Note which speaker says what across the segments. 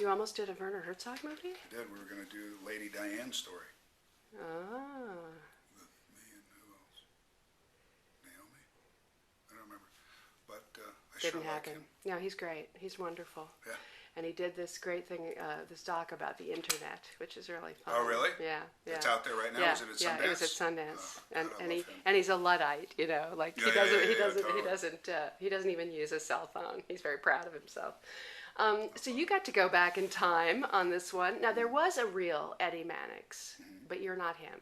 Speaker 1: You almost did a Werner Herzog movie?
Speaker 2: I did. We were going to do Lady Diane's story.
Speaker 1: Ah.
Speaker 2: With me and who else? Naomi? I don't remember. But I
Speaker 1: Didn't
Speaker 2: sure like
Speaker 1: happen.
Speaker 2: him.
Speaker 1: No, he's great. He's wonderful.
Speaker 2: Yeah.
Speaker 1: And he did this great thing, this doc about the internet, which is really fun.
Speaker 2: Oh, really?
Speaker 1: Yeah, yeah.
Speaker 2: It's out there right now.
Speaker 1: Yeah,
Speaker 2: Was it at Sundance?
Speaker 1: yeah, it was at Sundance,
Speaker 2: Oh,
Speaker 1: and
Speaker 2: God, I
Speaker 1: and
Speaker 2: love
Speaker 1: he
Speaker 2: him.
Speaker 1: and he's a luddite, you know, like
Speaker 2: Yeah,
Speaker 1: he doesn't even use a cell phone. He's very proud of himself. So you got to go back in time on this one. Now there was a real Eddie Mannix, but you're not him.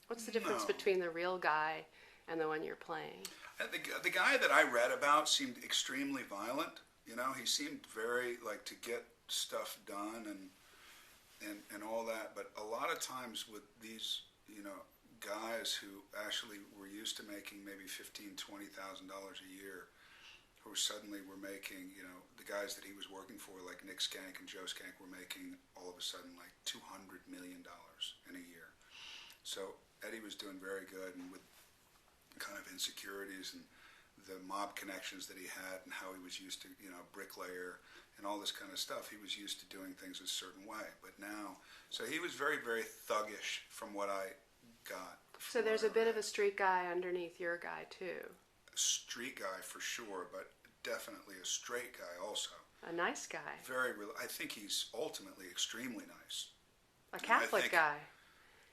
Speaker 1: What's the difference
Speaker 2: No.
Speaker 1: between the real guy and the one you're playing?
Speaker 2: The guy that I read about seemed extremely violent. You know, he seemed very like to get stuff done and all that. But a lot of times with these, you know, guys who actually were used to making maybe $15,000, $20,000 a year, who suddenly were making, you know, the guys that he was working for, like Nick Skank and Joe Skank, were making all of a sudden like $200 million in a year. So Eddie was doing very good, and with kind of insecurities and the mob connections that he had and how he was used to, you know, bricklayer and all this kind of stuff. He was used to doing things a certain way. But now, so he was very, very thuggish from what I got.
Speaker 1: So there's a bit of a street guy underneath your guy too.
Speaker 2: A street guy for sure, but definitely a straight guy also.
Speaker 1: A nice guy.
Speaker 2: Very real. I think he's ultimately extremely nice.
Speaker 1: A Catholic guy.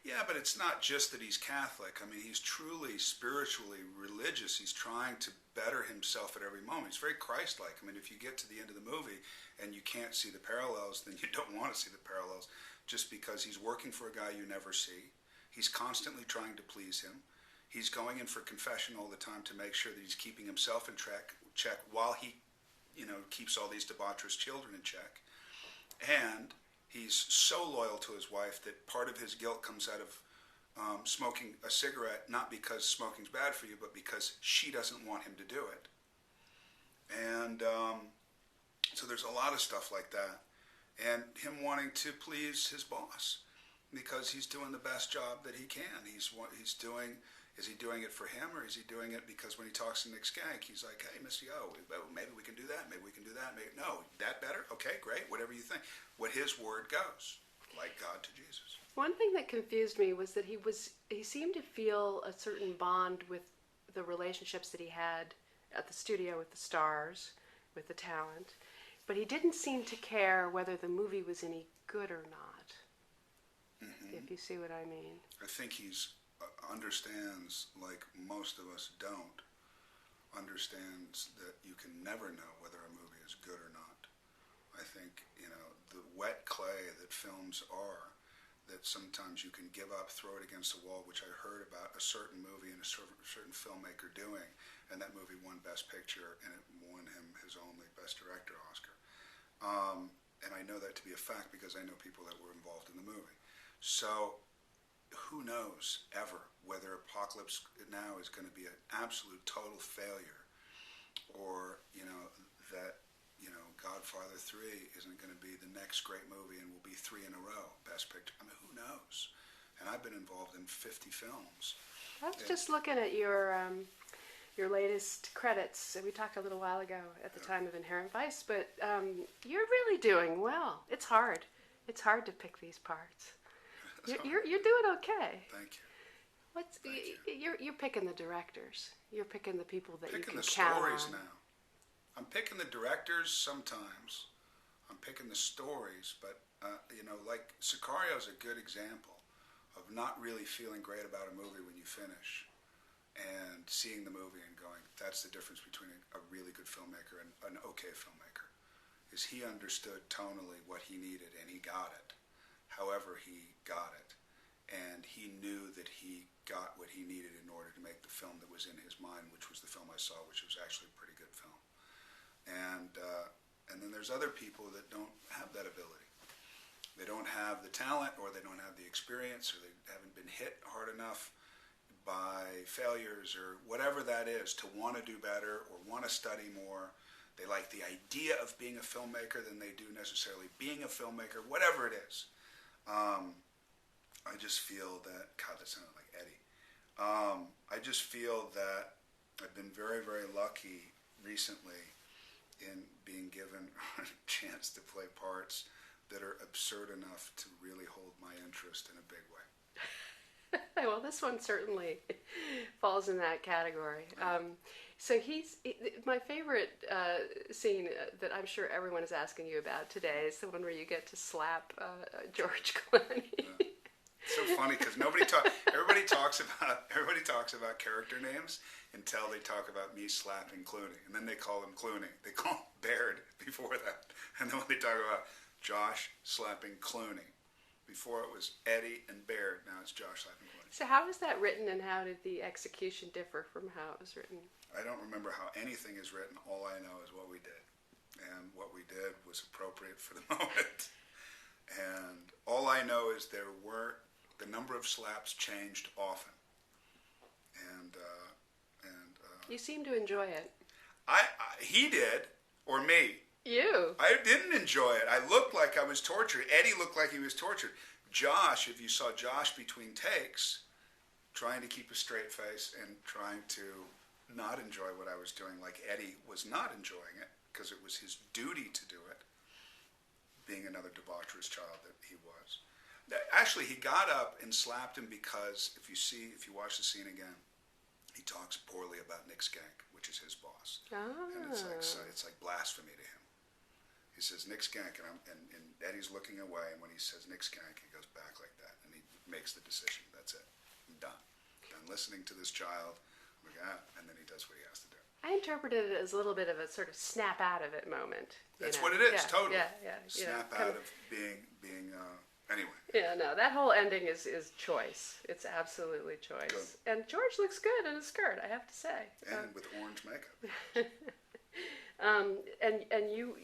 Speaker 2: Yeah, but it's not just that he's Catholic. I mean, he's truly spiritually religious. He's trying to better himself at every moment. He's very Christ-like. I mean, if you get to the end of the movie and you can't see the parallels, then you don't want to see the parallels, just because he's working for a guy you never see. He's constantly trying to please him. He's going in for confession all the time to make sure that he's keeping himself in check while he, you know, keeps all these debaucherous children in check. And he's so loyal to his wife that part of his guilt comes out of smoking a cigarette, not because smoking's bad for you, but because she doesn't want him to do it. And so there's a lot of stuff like that. And him wanting to please his boss because he's doing the best job that he can. He's doing. Is he doing it for him, or is he doing it because when he talks to Nick Skank, he's like, hey, Mr. O, maybe we can do that, maybe we can do that. Maybe, no, that better? Okay, great, whatever you think. What his word goes, like God to Jesus.
Speaker 1: One thing that confused me was that he seemed to feel a certain bond with the relationships that he had at the studio with the stars, with the talent, but he didn't seem to care whether the movie was any good or not, if you see what I mean.
Speaker 2: I think he's understands, like most of us don't, understands that you can never know whether a movie is good or not. I think, you know, the wet clay that films are, that sometimes you can give up, throw it against the wall, which I heard about a certain movie and a certain filmmaker doing, and that movie won Best Picture, and it won him his only Best Director Oscar. And I know that to be a fact because I know people that were involved in the movie. So who knows ever whether Apocalypse Now is going to be an absolute total failure, or, you know, that, you know, Godfather 3 isn't going to be the next great movie and will be 3 in a row Best Picture. I mean, who knows? And I've been involved in 50 films.
Speaker 1: I was just looking at your latest credits. We talked a little while ago at the time of Inherent Vice, but you're really doing well. It's hard. It's hard to pick these parts. You're doing okay.
Speaker 2: Thank you.
Speaker 1: You're picking the directors. You're picking the people that you can
Speaker 2: the
Speaker 1: count
Speaker 2: stories
Speaker 1: on.
Speaker 2: now. I'm picking the directors sometimes. I'm picking the stories, but you know, like Sicario's a good example of not really feeling great about a movie when you finish, and seeing the movie and going, that's the difference between a really good filmmaker and an okay filmmaker. Is he understood tonally what he needed and he got it. However, he got it, and he knew that he got what he needed in order to make the film that was in his mind, which was the film I saw, which was actually a pretty good film. And then there's other people that don't have that ability. They don't have the talent, or they don't have the experience, or they haven't been hit hard enough by failures or whatever that is to want to do better or want to study more. They like the idea of being a filmmaker than they do necessarily being a filmmaker, whatever it is. I just feel that, God, that sounded like Eddie. I just feel that I've been very, very lucky recently in being given a chance to play parts that are absurd enough to really hold my interest in a big way.
Speaker 1: Well, this one certainly falls in that category. So my favorite scene that I'm sure everyone is asking you about today is the one where you get to slap George Clooney.
Speaker 2: It's so funny because everybody talks about character names until they talk about me slapping Clooney, and then they call him Clooney. They call him Baird before that, and then when they talk about Josh slapping Clooney, before it was Eddie and Baird, now it's Josh slapping Clooney.
Speaker 1: So how was that written, and how did the execution differ from how it was written?
Speaker 2: I don't remember how anything is written. All I know is what we did, and what we did was appropriate for the moment. And all I know is the number of slaps changed often, and
Speaker 1: you seem to enjoy it.
Speaker 2: He did, or me.
Speaker 1: You.
Speaker 2: I didn't enjoy it. I looked like I was tortured. Eddie looked like he was tortured. Josh, if you saw Josh between takes, trying to keep a straight face and trying to not enjoy what I was doing, like Eddie was not enjoying it because it was his duty to do it, being another debaucherous child that he was. Actually, he got up and slapped him because if you watch the scene again, he talks poorly about Nick Skank, which is his boss, and it's like blasphemy to him. He says Nick Skank, and Eddie's looking away, and when he says Nick Skank, he goes back like that, and he makes the decision. That's it. I'm done. Done listening to this child. I'm like, and then he does what he has to do.
Speaker 1: I interpreted it as a little bit of a sort of snap out of it moment.
Speaker 2: That's what it is, totally.
Speaker 1: Yeah.
Speaker 2: Snap out of being anyway.
Speaker 1: Yeah, no, that whole ending is choice. It's absolutely choice.
Speaker 2: Good.
Speaker 1: And George looks good in a skirt, I have to say.
Speaker 2: And with orange makeup.
Speaker 1: And you,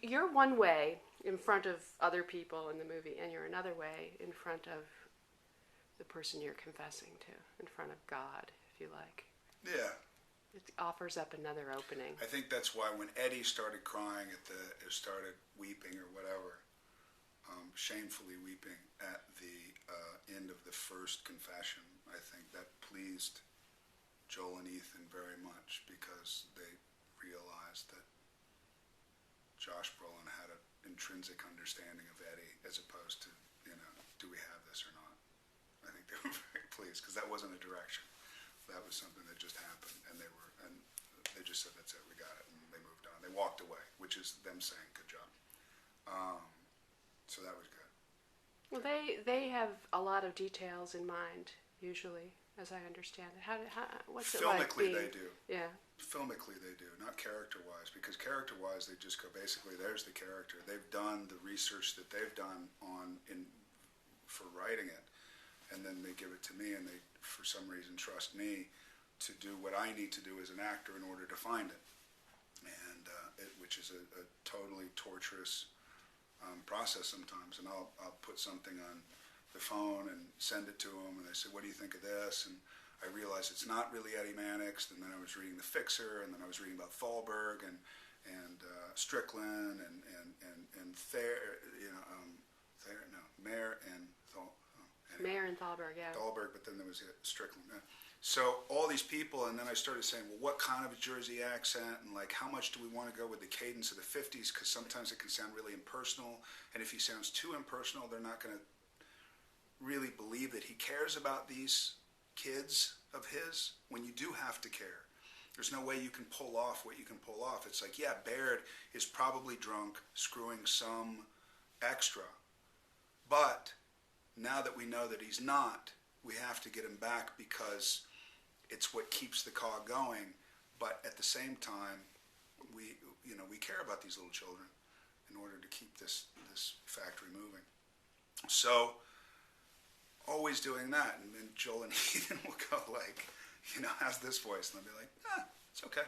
Speaker 1: you're one way in front of other people in the movie, and you're another way in front of the person you're confessing to, in front of God, if you like.
Speaker 2: Yeah.
Speaker 1: It offers up another opening.
Speaker 2: I think that's why when Eddie started crying or started weeping or whatever, shamefully weeping at the end of the first confession, I think that pleased Joel and Ethan very much because they realized that Josh Brolin had an intrinsic understanding of Eddie as opposed to, do we have this or not? I think they were very pleased because that wasn't a direction. That was something that just happened, and they just said, that's it, we got it, and they moved on. They walked away, which is them saying, good job. So that was good.
Speaker 1: Well, they have a lot of details in mind, usually, as I understand it. What's it like being...
Speaker 2: Filmically, they do.
Speaker 1: Yeah.
Speaker 2: Filmically, they do, not character-wise, because character-wise, they just go, basically, there's the character. They've done the research that they've done for writing it, and then they give it to me, and they, for some reason, trust me to do what I need to do as an actor in order to find it, and which is a totally torturous process sometimes. And I'll put something on the phone and send it to them, and they say, what do you think of this? And I realize it's not really Eddie Mannix, and then I was reading The Fixer, and then I was reading about Thalberg and Strickland and Mayer and
Speaker 1: Mayer and Thalberg, yeah.
Speaker 2: Thalberg, but then there was Strickland. So all these people, and then I started saying, well, what kind of a Jersey accent, and like how much do we want to go with the cadence of the 50s, because sometimes it can sound really impersonal, and if he sounds too impersonal, they're not going to really believe that he cares about these kids of his, when you do have to care. There's no way you can pull off what you can pull off. It's like, yeah, Baird is probably drunk, screwing some extra, but now that we know that he's not, we have to get him back because it's what keeps the cog going. But at the same time, we care about these little children in order to keep this factory moving. So always doing that, and then Joel and Ethan will go like, how's this voice? And they'll be like, it's okay.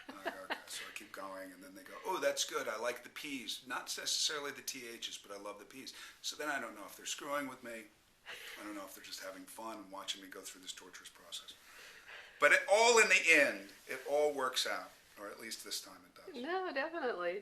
Speaker 2: And I go, okay. So I keep going, and then they go, oh, that's good. I like the P's. Not necessarily the THs, but I love the P's. So then I don't know if they're screwing with me. I don't know if they're just having fun and watching me go through this torturous process. But in the end, it all works out, or at least this time it does.
Speaker 1: No, definitely.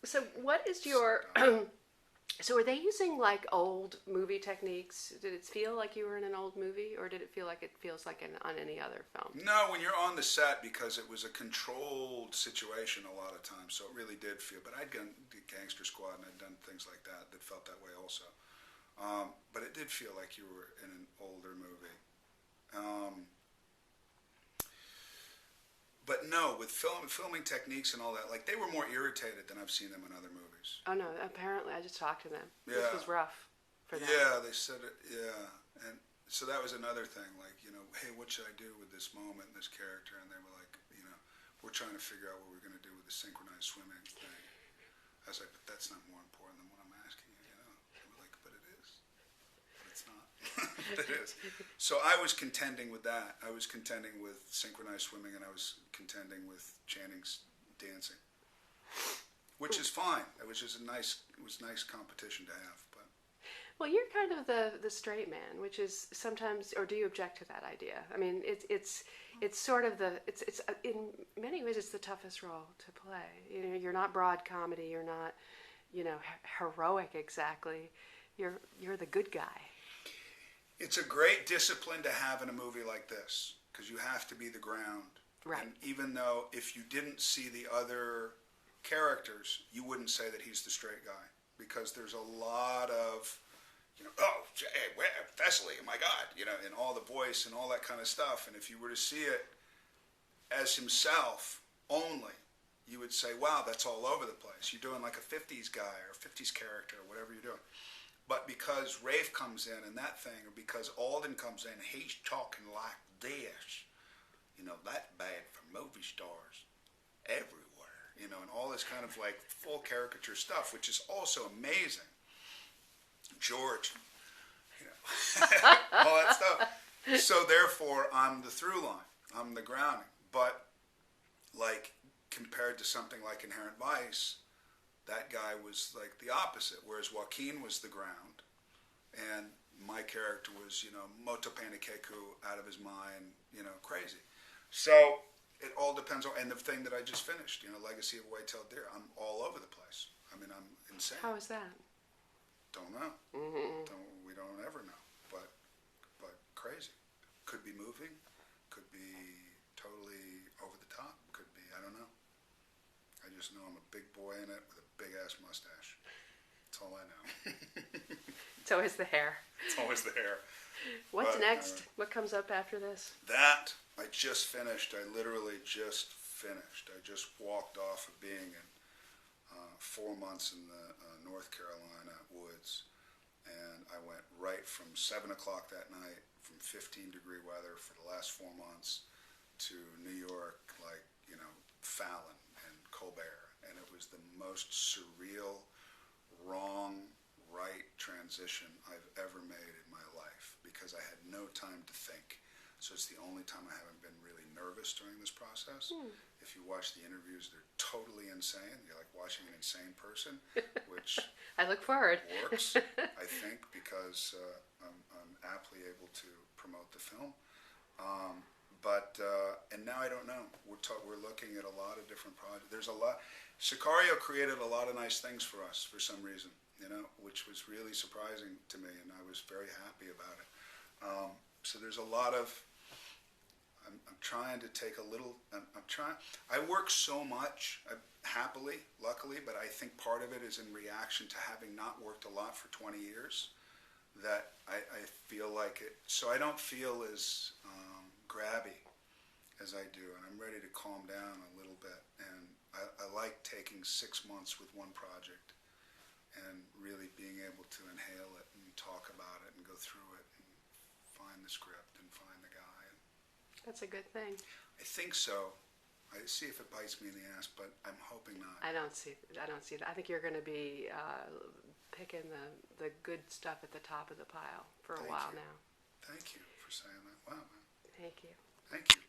Speaker 1: So what is your So were they using like old movie techniques? Did it feel like you were in an old movie, or did it feel like it feels like on any other film?
Speaker 2: No, when you're on the set, because it was a controlled situation a lot of times, so it really did feel. But I'd done the Gangster Squad and I'd done things like that that felt that way also. But it did feel like you were in an older movie. But no, with filming techniques and all that, like they were more irritated than I've seen them in other movies.
Speaker 1: Oh no! Apparently, I just talked to them.
Speaker 2: Yeah.
Speaker 1: This was rough for them.
Speaker 2: Yeah, they said it. Yeah, and so that was another thing. Like, hey, what should I do with this moment, this character? And they were like, we're trying to figure out what we're going to do with the synchronized swimming thing. I was like, but that's not more important than what I'm asking you. They were like, but it is. But it's not. But it is. So I was contending with that. I was contending with synchronized swimming, and I was contending with Channing's dancing, which is fine. It was just nice competition to have. But
Speaker 1: well, you're kind of the straight man, which is sometimes, or do you object to that idea? I mean, it's sort of it's in many ways it's the toughest role to play. You're not broad comedy. You're not, heroic exactly. You're the good guy.
Speaker 2: It's a great discipline to have in a movie like this because you have to be the ground.
Speaker 1: Right.
Speaker 2: And even though if you didn't see the other characters, you wouldn't say that he's the straight guy because there's a lot of, hey, Thessaly, oh my God, and all the voice and all that kind of stuff. And if you were to see it as himself only, you would say, wow, that's all over the place. You're doing like a 50s guy or a 50s character or whatever you're doing. But because Rafe comes in and that thing, or because Alden comes in, he's talking like this. That's bad for movie stars everywhere. And all this kind of like full caricature stuff, which is also amazing. George, all that stuff. So therefore, I'm the through line. I'm the grounding. But like compared to something like Inherent Vice, that guy was like the opposite, whereas Joaquin was the ground, and my character was, moto panikeku, out of his mind, crazy. So it all depends on, and the thing that I just finished, Legacy of a White-tailed Deer, I'm all over the place. I mean, I'm insane.
Speaker 1: How is that?
Speaker 2: Don't know.
Speaker 1: Mm-hmm.
Speaker 2: We don't ever know, but crazy. Could be moving, could be totally over the top, could be, I don't know. I just know I'm a big boy in it with a big-ass mustache. That's all I know.
Speaker 1: It's always the hair.
Speaker 2: It's always the hair.
Speaker 1: What's next? What comes up after this?
Speaker 2: That, I just finished. I literally just finished. I just walked off of being in 4 months in the North Carolina woods, and I went right from 7 o'clock that night, from 15-degree weather for the last 4 months, to New York, like, Fallon and Colbert, and it was the most surreal, wrong, right transition I've ever made in my life because I had no time to think. So it's the only time I haven't been really nervous during this process. If you watch the interviews, they're totally insane. You're like watching an insane person, which
Speaker 1: I look forward.
Speaker 2: works, I think, because I'm aptly able to promote the film. And now I don't know. We're looking at a lot of different projects. There's a lot. Sicario created a lot of nice things for us for some reason, which was really surprising to me, and I was very happy about it. So there's a lot of. I'm trying to take a little. I'm trying. I work so much, happily, luckily, but I think part of it is in reaction to having not worked a lot for 20 years. That I feel like it. So I don't feel as grabby as I do, and I'm ready to calm down a little bit. And I like taking 6 months with one project and really being able to inhale it and talk about it and go through it and find the script and find the guy.
Speaker 1: That's a good thing.
Speaker 2: I think so. I see if it bites me in the ass, but I'm hoping not.
Speaker 1: I don't see that. I think you're going to be picking the good stuff at the top of the pile for a while now.
Speaker 2: Thank you for saying that. Wow, man.
Speaker 1: Thank you.
Speaker 2: Thank you.